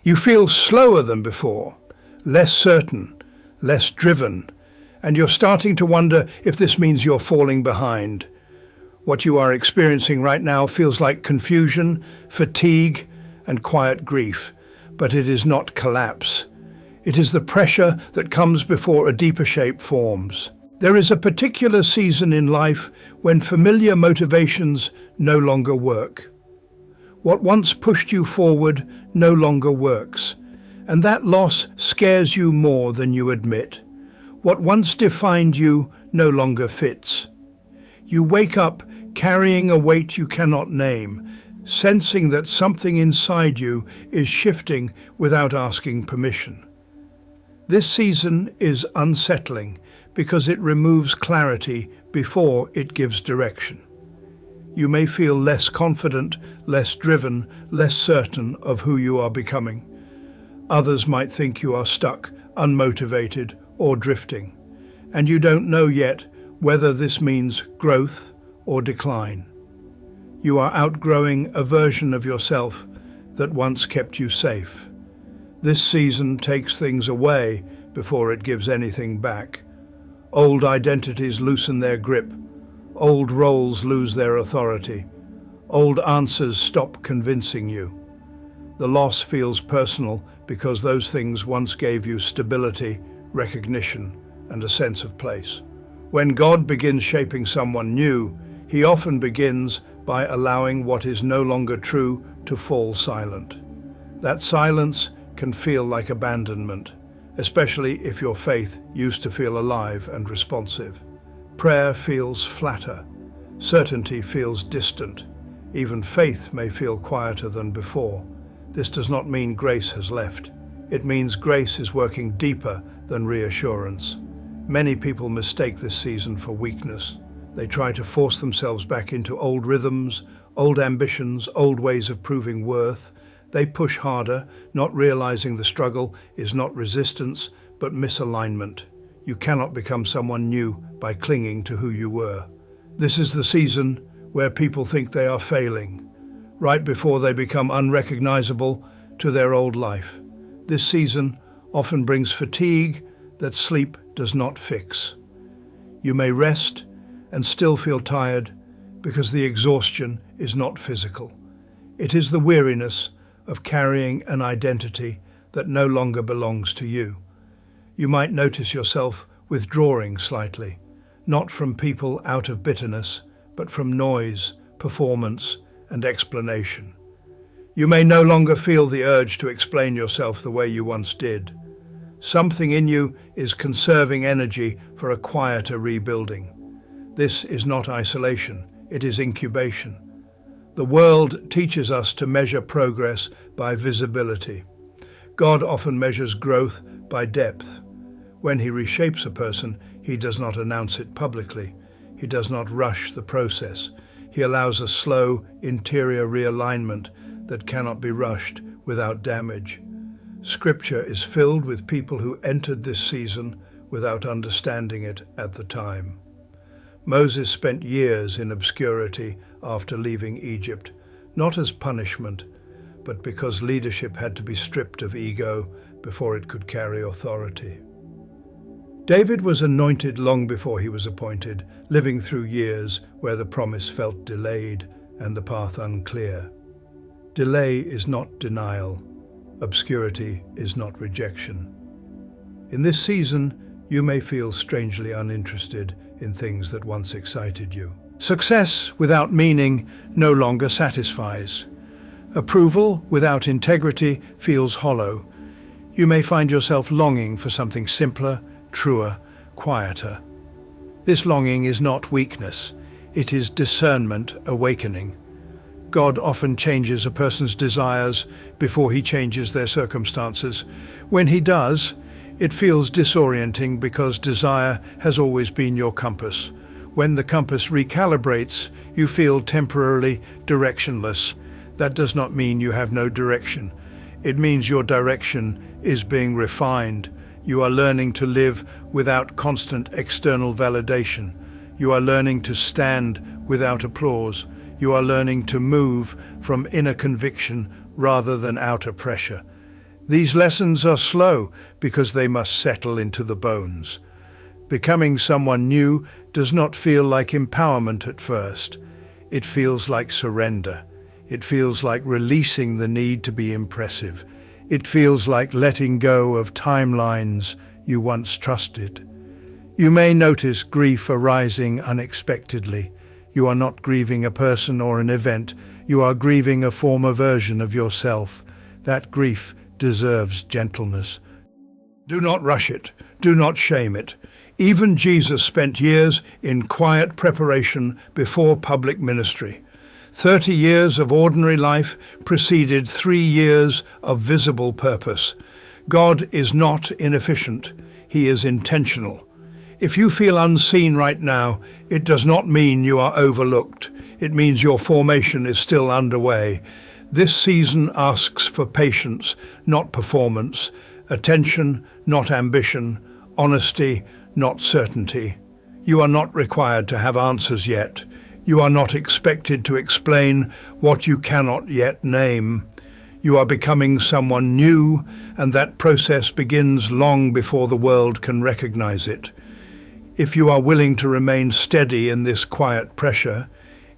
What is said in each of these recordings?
You feel slower than before, less certain, less driven, and you're starting to wonder if this means you're falling behind. What you are experiencing right now feels like confusion, fatigue, and quiet grief, but it is not collapse. It is the pressure that comes before a deeper shape forms. There is a particular season in life when familiar motivations no longer work. What once pushed you forward no longer works, and that loss scares you more than you admit. What once defined you no longer fits. You wake up carrying a weight you cannot name, sensing that something inside you is shifting without asking permission. This season is unsettling because it removes clarity before it gives direction. You may feel less confident, less driven, less certain of who you are becoming. Others might think you are stuck, unmotivated, or drifting, and you don't know yet whether this means growth or decline. You are outgrowing a version of yourself that once kept you safe. This season takes things away before it gives anything back. Old identities loosen their grip. Old roles lose their authority. Old answers stop convincing you. The loss feels personal because those things once gave you stability, recognition, and a sense of place. When God begins shaping someone new, He often begins by allowing what is no longer true to fall silent. That silence can feel like abandonment, especially if your faith used to feel alive and responsive. Prayer feels flatter. Certainty feels distant. Even faith may feel quieter than before. This does not mean grace has left. It means grace is working deeper than reassurance. Many people mistake this season for weakness. They try to force themselves back into old rhythms, old ambitions, old ways of proving worth. They push harder, not realizing the struggle is not resistance, but misalignment. You cannot become someone new by clinging to who you were. This is the season where people think they are failing, right before they become unrecognizable to their old life. This season often brings fatigue that sleep does not fix. You may rest and still feel tired because the exhaustion is not physical. It is the weariness of carrying an identity that no longer belongs to you. You might notice yourself withdrawing slightly, not from people out of bitterness, but from noise, performance, and explanation. You may no longer feel the urge to explain yourself the way you once did. Something in you is conserving energy for a quieter rebuilding. This is not isolation, it is incubation. The world teaches us to measure progress by visibility. God often measures growth by depth. When He reshapes a person, He does not announce it publicly. He does not rush the process. He allows a slow, interior realignment that cannot be rushed without damage. Scripture is filled with people who entered this season without understanding it at the time. Moses spent years in obscurity after leaving Egypt, not as punishment, but because leadership had to be stripped of ego before it could carry authority. David was anointed long before he was appointed, living through years where the promise felt delayed and the path unclear. Delay is not denial. Obscurity is not rejection. In this season, you may feel strangely uninterested in things that once excited you. Success without meaning no longer satisfies. Approval without integrity feels hollow. You may find yourself longing for something simpler, truer, quieter. This longing is not weakness. It is discernment awakening. God often changes a person's desires before He changes their circumstances. When He does, it feels disorienting because desire has always been your compass. When the compass recalibrates, you feel temporarily directionless. That does not mean you have no direction. It means your direction is being refined. You are learning to live without constant external validation. You are learning to stand without applause. You are learning to move from inner conviction rather than outer pressure. These lessons are slow because they must settle into the bones. Becoming someone new does not feel like empowerment at first. It feels like surrender. It feels like releasing the need to be impressive. It feels like letting go of timelines you once trusted. You may notice grief arising unexpectedly. You are not grieving a person or an event. You are grieving a former version of yourself. That grief deserves gentleness. Do not rush it. Do not shame it. Even Jesus spent years in quiet preparation before public ministry. 30 years of ordinary life preceded 3 years of visible purpose. God is not inefficient. He is intentional. If you feel unseen right now, it does not mean you are overlooked. It means your formation is still underway. This season asks for patience, not performance, attention, not ambition, honesty, not certainty. You are not required to have answers yet. You are not expected to explain what you cannot yet name. You are becoming someone new, and that process begins long before the world can recognize it. If you are willing to remain steady in this quiet pressure,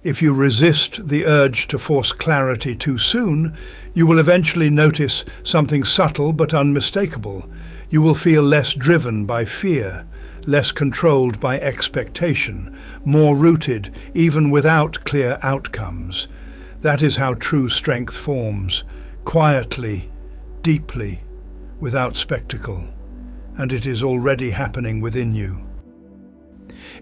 if you resist the urge to force clarity too soon, you will eventually notice something subtle but unmistakable. You will feel less driven by fear, less controlled by expectation, more rooted even without clear outcomes. That is how true strength forms, quietly, deeply, without spectacle. And it is already happening within you.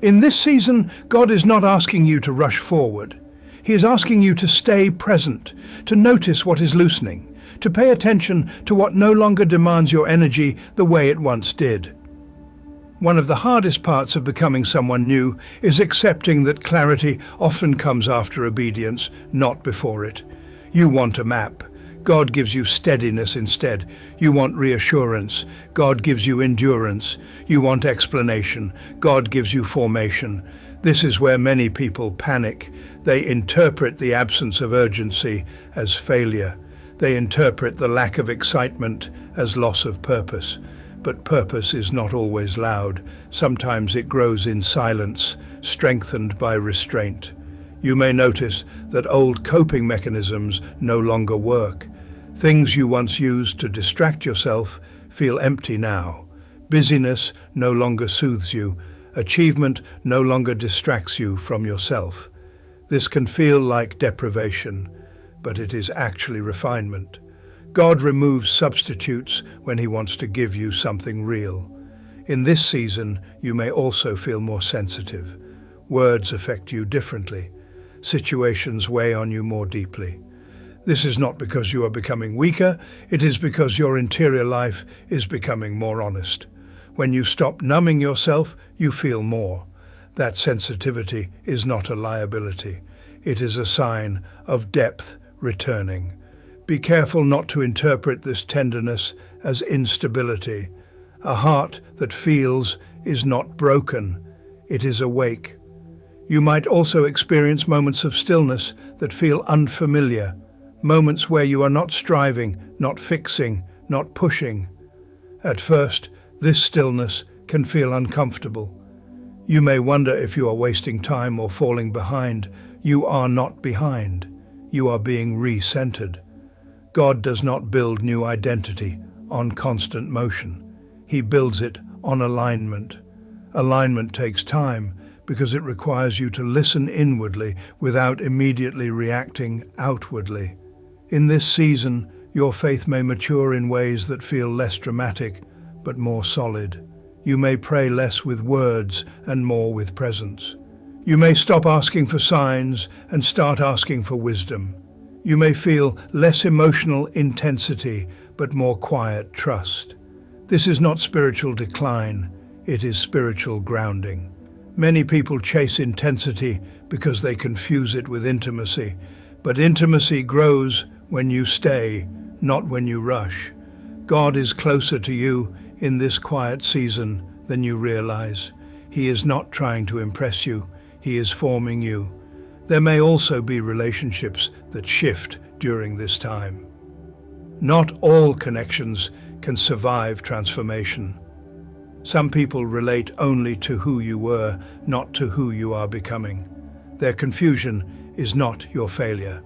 In this season, God is not asking you to rush forward. He is asking you to stay present, to notice what is loosening, to pay attention to what no longer demands your energy the way it once did. One of the hardest parts of becoming someone new is accepting that clarity often comes after obedience, not before it. You want a map. God gives you steadiness instead. You want reassurance. God gives you endurance. You want explanation. God gives you formation. This is where many people panic. They interpret the absence of urgency as failure. They interpret the lack of excitement as loss of purpose. But purpose is not always loud. Sometimes it grows in silence, strengthened by restraint. You may notice that old coping mechanisms no longer work. Things you once used to distract yourself feel empty now. Busyness no longer soothes you. Achievement no longer distracts you from yourself. This can feel like deprivation, but it is actually refinement. God removes substitutes when He wants to give you something real. In this season, you may also feel more sensitive. Words affect you differently. Situations weigh on you more deeply. This is not because you are becoming weaker, it is because your interior life is becoming more honest. When you stop numbing yourself, you feel more. That sensitivity is not a liability. It is a sign of depth returning. Be careful not to interpret this tenderness as instability. A heart that feels is not broken, it is awake. You might also experience moments of stillness that feel unfamiliar, moments where you are not striving, not fixing, not pushing. At first, this stillness can feel uncomfortable. You may wonder if you are wasting time or falling behind. You are not behind. You are being re-centered. God does not build new identity on constant motion. He builds it on alignment. Alignment takes time because it requires you to listen inwardly without immediately reacting outwardly. In this season, your faith may mature in ways that feel less dramatic, but more solid. You may pray less with words and more with presence. You may stop asking for signs and start asking for wisdom. You may feel less emotional intensity, but more quiet trust. This is not spiritual decline, it is spiritual grounding. Many people chase intensity because they confuse it with intimacy, but intimacy grows when you stay, not when you rush. God is closer to you in this quiet season than you realize. He is not trying to impress you, He is forming you. There may also be relationships that shift during this time. Not all connections can survive transformation. Some people relate only to who you were, not to who you are becoming. Their confusion is not your failure.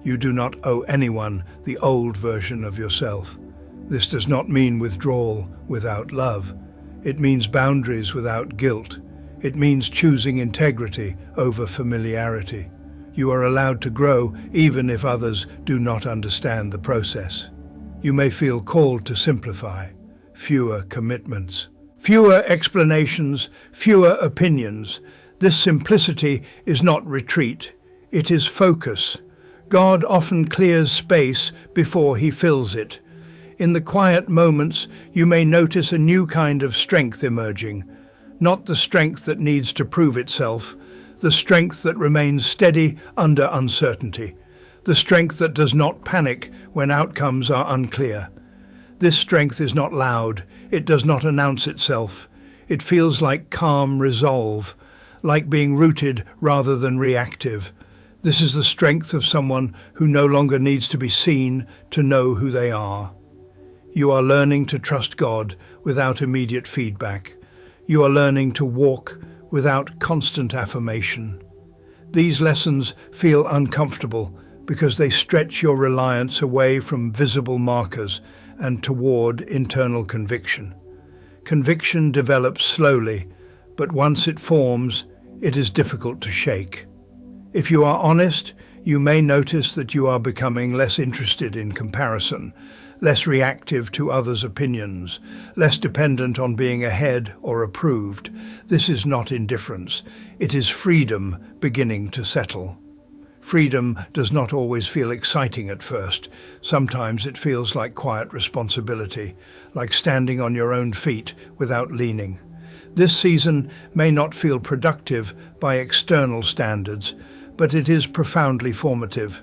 You do not owe anyone the old version of yourself. This does not mean withdrawal without love. It means boundaries without guilt. It means choosing integrity over familiarity. You are allowed to grow even if others do not understand the process. You may feel called to simplify. Fewer commitments, fewer explanations, fewer opinions. This simplicity is not retreat. It is focus. God often clears space before he fills it. In the quiet moments, you may notice a new kind of strength emerging. Not the strength that needs to prove itself, the strength that remains steady under uncertainty, the strength that does not panic when outcomes are unclear. This strength is not loud, it does not announce itself. It feels like calm resolve, like being rooted rather than reactive. This is the strength of someone who no longer needs to be seen to know who they are. You are learning to trust God without immediate feedback. You are learning to walk without constant affirmation. These lessons feel uncomfortable because they stretch your reliance away from visible markers and toward internal conviction. Conviction develops slowly, but once it forms, it is difficult to shake. If you are honest, you may notice that you are becoming less interested in comparison, less reactive to others' opinions, less dependent on being ahead or approved. This is not indifference. It is freedom beginning to settle. Freedom does not always feel exciting at first. Sometimes it feels like quiet responsibility, like standing on your own feet without leaning. This season may not feel productive by external standards, but it is profoundly formative.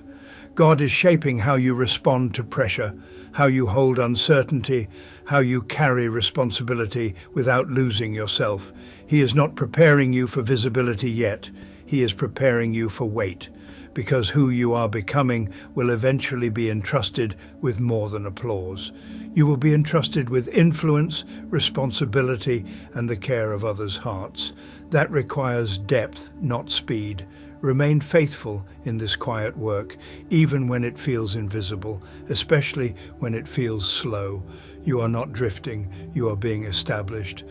God is shaping how you respond to pressure, how you hold uncertainty, how you carry responsibility without losing yourself. He is not preparing you for visibility yet. He is preparing you for weight, because who you are becoming will eventually be entrusted with more than applause. You will be entrusted with influence, responsibility, and the care of others' hearts. That requires depth, not speed. Remain faithful in this quiet work, even when it feels invisible, especially when it feels slow. You are not drifting, you are being established.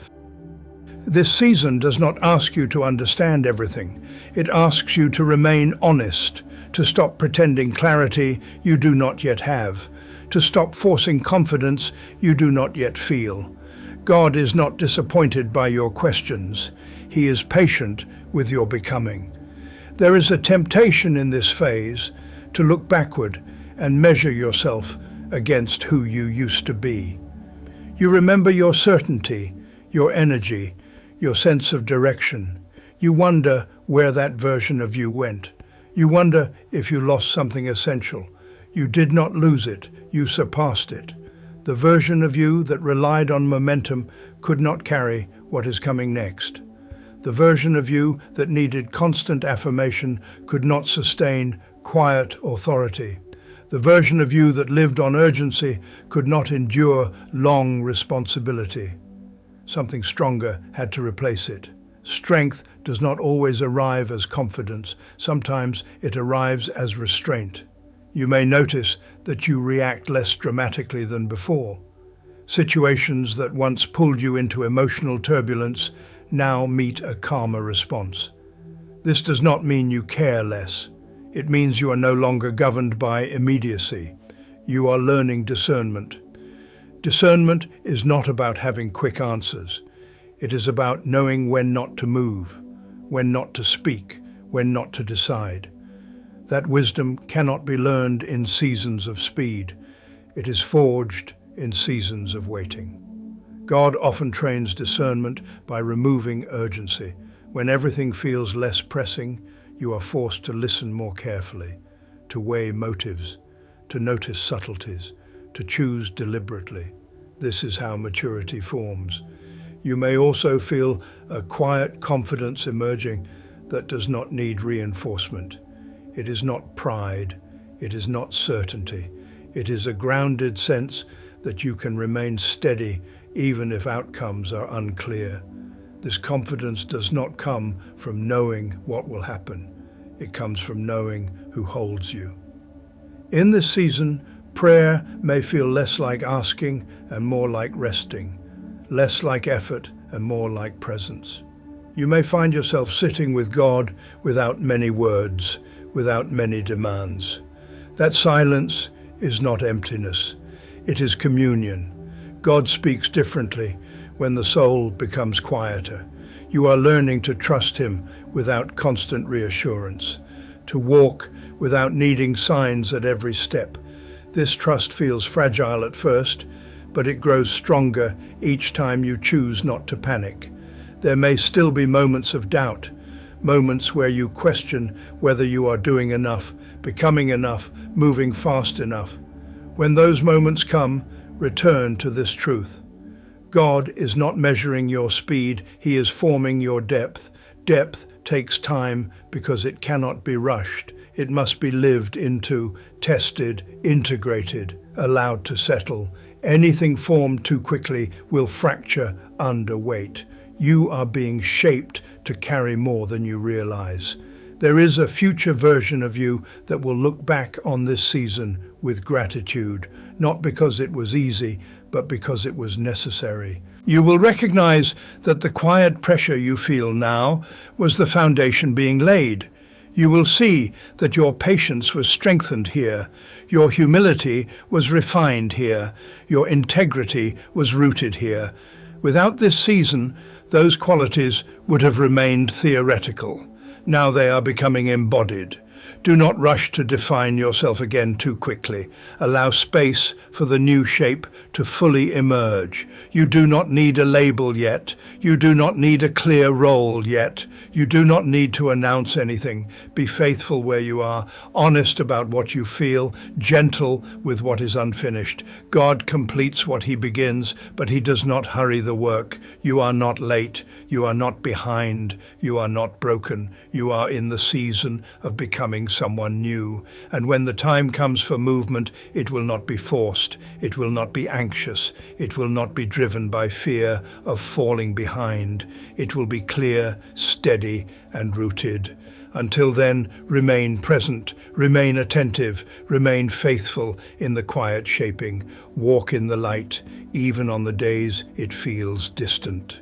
This season does not ask you to understand everything. It asks you to remain honest, to stop pretending clarity you do not yet have, to stop forcing confidence you do not yet feel. God is not disappointed by your questions. He is patient with your becoming. There is a temptation in this phase to look backward and measure yourself against who you used to be. You remember your certainty, your energy, your sense of direction. You wonder where that version of you went. You wonder if you lost something essential. You did not lose it, you surpassed it. The version of you that relied on momentum could not carry what is coming next. The version of you that needed constant affirmation could not sustain quiet authority. The version of you that lived on urgency could not endure long responsibility. Something stronger had to replace it. Strength does not always arrive as confidence. Sometimes it arrives as restraint. You may notice that you react less dramatically than before. Situations that once pulled you into emotional turbulence now meet a calmer response. This does not mean you care less. It means you are no longer governed by immediacy. You are learning discernment. Discernment is not about having quick answers. It is about knowing when not to move, when not to speak, when not to decide. That wisdom cannot be learned in seasons of speed. It is forged in seasons of waiting. God often trains discernment by removing urgency. When everything feels less pressing, you are forced to listen more carefully, to weigh motives, to notice subtleties, to choose deliberately. This is how maturity forms. You may also feel a quiet confidence emerging that does not need reinforcement. It is not pride, it is not certainty. It is a grounded sense that you can remain steady even if outcomes are unclear. This confidence does not come from knowing what will happen. It comes from knowing who holds you. In this season, prayer may feel less like asking and more like resting, less like effort and more like presence. You may find yourself sitting with God without many words, without many demands. That silence is not emptiness. It is communion. God speaks differently when the soul becomes quieter. You are learning to trust Him without constant reassurance, to walk without needing signs at every step. This trust feels fragile at first, but it grows stronger each time you choose not to panic. There may still be moments of doubt, moments where you question whether you are doing enough, becoming enough, moving fast enough. When those moments come, return to this truth. God is not measuring your speed, He is forming your depth. Depth takes time because it cannot be rushed. It must be lived into, tested, integrated, allowed to settle. Anything formed too quickly will fracture under weight. You are being shaped to carry more than you realize. There is a future version of you that will look back on this season with gratitude, not because it was easy, but because it was necessary. You will recognize that the quiet pressure you feel now was the foundation being laid. You will see that your patience was strengthened here, your humility was refined here, your integrity was rooted here. Without this season, those qualities would have remained theoretical. Now they are becoming embodied. Do not rush to define yourself again too quickly. Allow space for the new shape to fully emerge. You do not need a label yet. You do not need a clear role yet. You do not need to announce anything. Be faithful where you are, honest about what you feel, gentle with what is unfinished. God completes what He begins, but He does not hurry the work. You are not late. You are not behind. You are not broken. You are in the season of becoming someone new. And when the time comes for movement, it will not be forced. It will not be anxious. It will not be driven by fear of falling behind. It will be clear, steady, and rooted. Until then, remain present, remain attentive, remain faithful in the quiet shaping. Walk in the light, even on the days it feels distant.